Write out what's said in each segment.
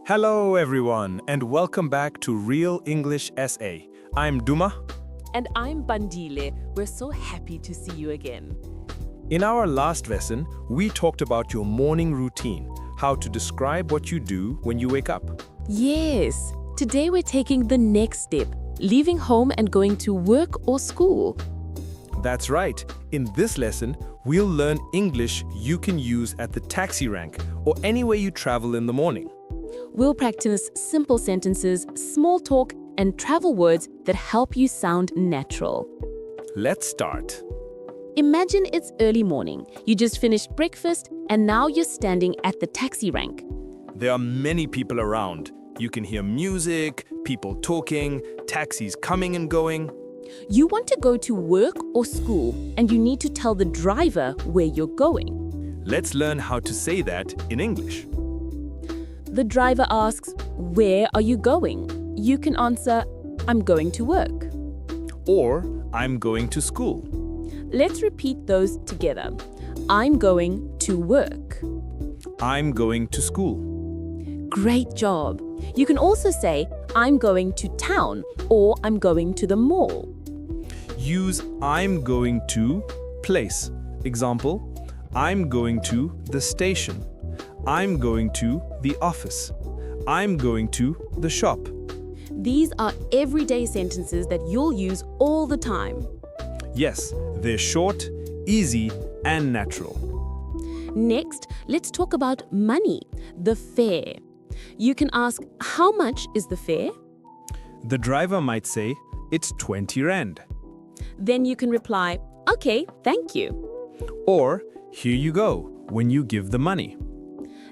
Hello everyone and welcome back to Real English SA. I'm Duma. And I'm Bandile. We're so happy to see you again. In our last lesson, we talked about your morning routine, how to describe what you do when you wake up. Yes, today we're taking the next step, leaving home and going to work or school. That's right. In this lesson, we'll learn English you can use at the taxi rank or anywhere you travel in the morning. We'll practice simple sentences, small talk, and travel words that help you sound natural. Let's start. Imagine it's early morning. You just finished breakfast and now you're standing at the taxi rank. There are many people around. You can hear music, people talking, taxis coming and going. You want to go to work or school and you need to tell the driver where you're going. Let's learn how to say that in English. The driver asks, "Where are you going?" You can answer, "I'm going to work." Or, I'm going to school. Let's repeat those together. I'm going to work. I'm going to school. Great job. You can also say, "I'm going to town" or "I'm going to the mall." Use I'm going to place. Example, I'm going to the station. I'm going to the office. I'm going to the shop. These are everyday sentences that you'll use all the time. Yes, they're short, easy, and natural. Next, let's talk about money, the fare. You can ask, "How much is the fare?" The driver might say, it's 20 rand. Then you can reply, "Okay, thank you." Or, here you go, when you give the money.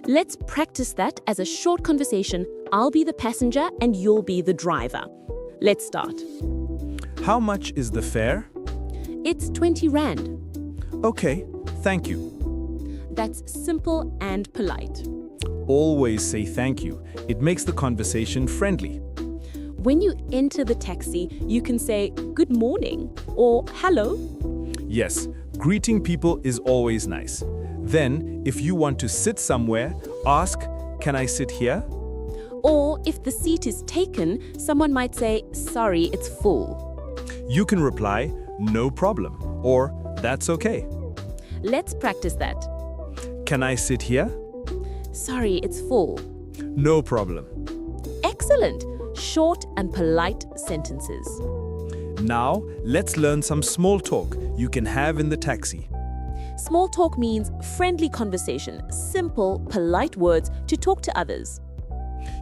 Let's practice that as a short conversation. I'll be the passenger and you'll be the driver. Let's start. How much is the fare? It's 20 rand. Okay, thank you. That's simple and polite. Always say thank you. It makes the conversation friendly. When you enter the taxi, you can say "Good morning" or "Hello." Yes, greeting people is always nice. Then, if you want to sit somewhere, ask, "Can I sit here?" Or if the seat is taken, someone might say, "Sorry, it's full." You can reply, "No problem," or "That's okay." Let's practice that. "Can I sit here?" "Sorry, it's full." No problem. Excellent. Short and polite sentences. Now, let's learn some small talk you can have in the taxi. Small talk means friendly conversation, simple, polite words to talk to others.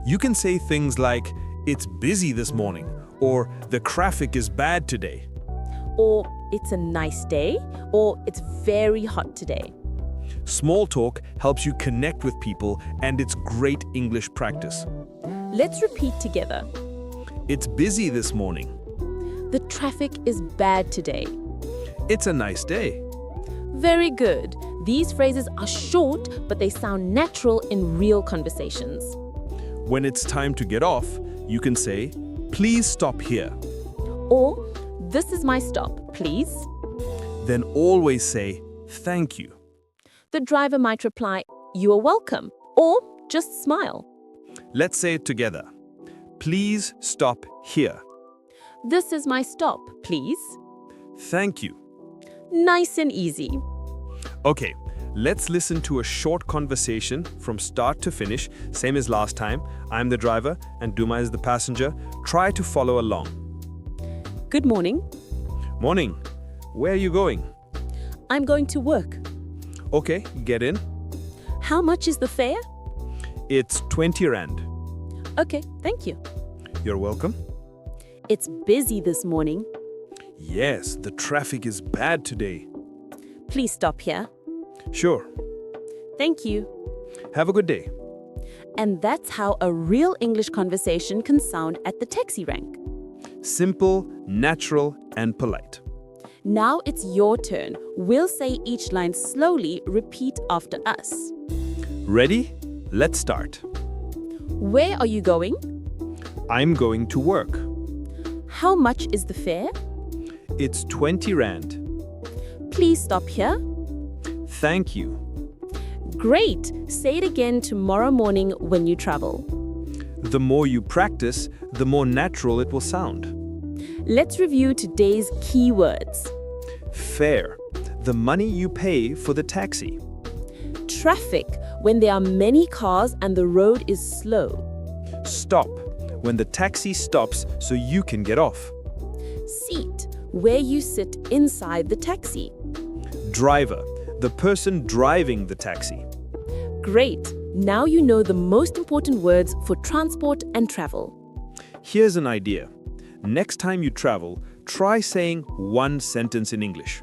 You can say things like, "It's busy this morning," or "The traffic is bad today." Or "It's a nice day," or "It's very hot today." Small talk helps you connect with people and it's great English practice. Let's repeat together. It's busy this morning. The traffic is bad today. It's a nice day. Very good. These phrases are short, but they sound natural in real conversations. When it's time to get off, you can say, "Please stop here." Or, "This is my stop, please." Then always say, "Thank you." The driver might reply, "You are welcome," or just smile. Let's say it together. Please stop here. "This is my stop, please." Thank you. Nice and easy. Okay, let's listen to a short conversation from start to finish, same as last time. I'm the driver and Duma is the passenger. Try to follow along. Good morning. Morning. Where are you going? I'm going to work. Okay, get in. How much is the fare? It's 20 rand. Okay, thank you. You're welcome. It's busy this morning. Yes, the traffic is bad today. Please stop here. Sure. Thank you. Have a good day. And that's how a real English conversation can sound at the taxi rank. Simple, natural, and polite. Now it's your turn. We'll say each line slowly. Repeat after us. Ready? Let's start. Where are you going? I'm going to work. How much is the fare? It's 20 rand. Please stop here. Thank you. Great! Say it again tomorrow morning when you travel. The more you practice, the more natural it will sound. Let's review today's keywords. Fare, the money you pay for the taxi. Traffic, when there are many cars and the road is slow. Stop, when the taxi stops so you can get off. Seat, where you sit inside the taxi. Driver, the person driving the taxi. Great! Now you know the most important words for transport and travel. Here's an idea. Next time you travel, try saying one sentence in English.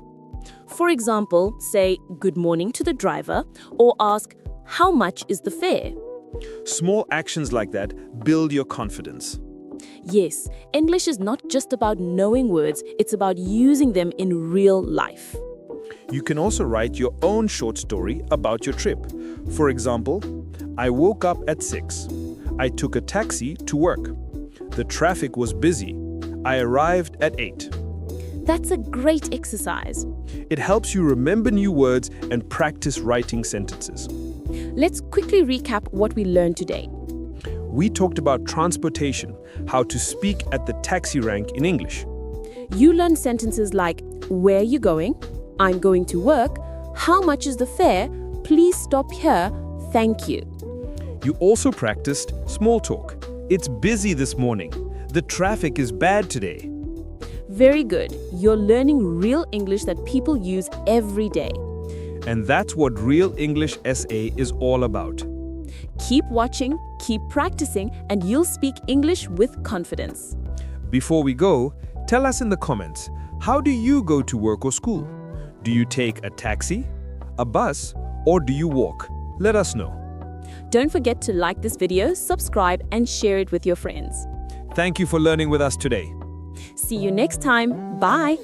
For example, say good morning to the driver or ask how much is the fare? Small actions like that build your confidence. Yes, English is not just about knowing words, it's about using them in real life. You can also write your own short story about your trip. For example, I woke up at 6. I took a taxi to work. The traffic was busy. I arrived at 8. That's a great exercise. It helps you remember new words and practice writing sentences. Let's quickly recap what we learned today. We talked about transportation, how to speak at the taxi rank in English. You learned sentences like, where are you going? I'm going to work. How much is the fare? Please stop here. Thank you. You also practiced small talk. It's busy this morning. The traffic is bad today. Very good. You're learning real English that people use every day. And that's what Real English SA is all about. Keep watching, keep practicing, and you'll speak English with confidence. Before we go, tell us in the comments, how do you go to work or school? Do you take a taxi, a bus, or do you walk? Let us know. Don't forget to like this video, subscribe, and share it with your friends. Thank you for learning with us today. See you next time. Bye.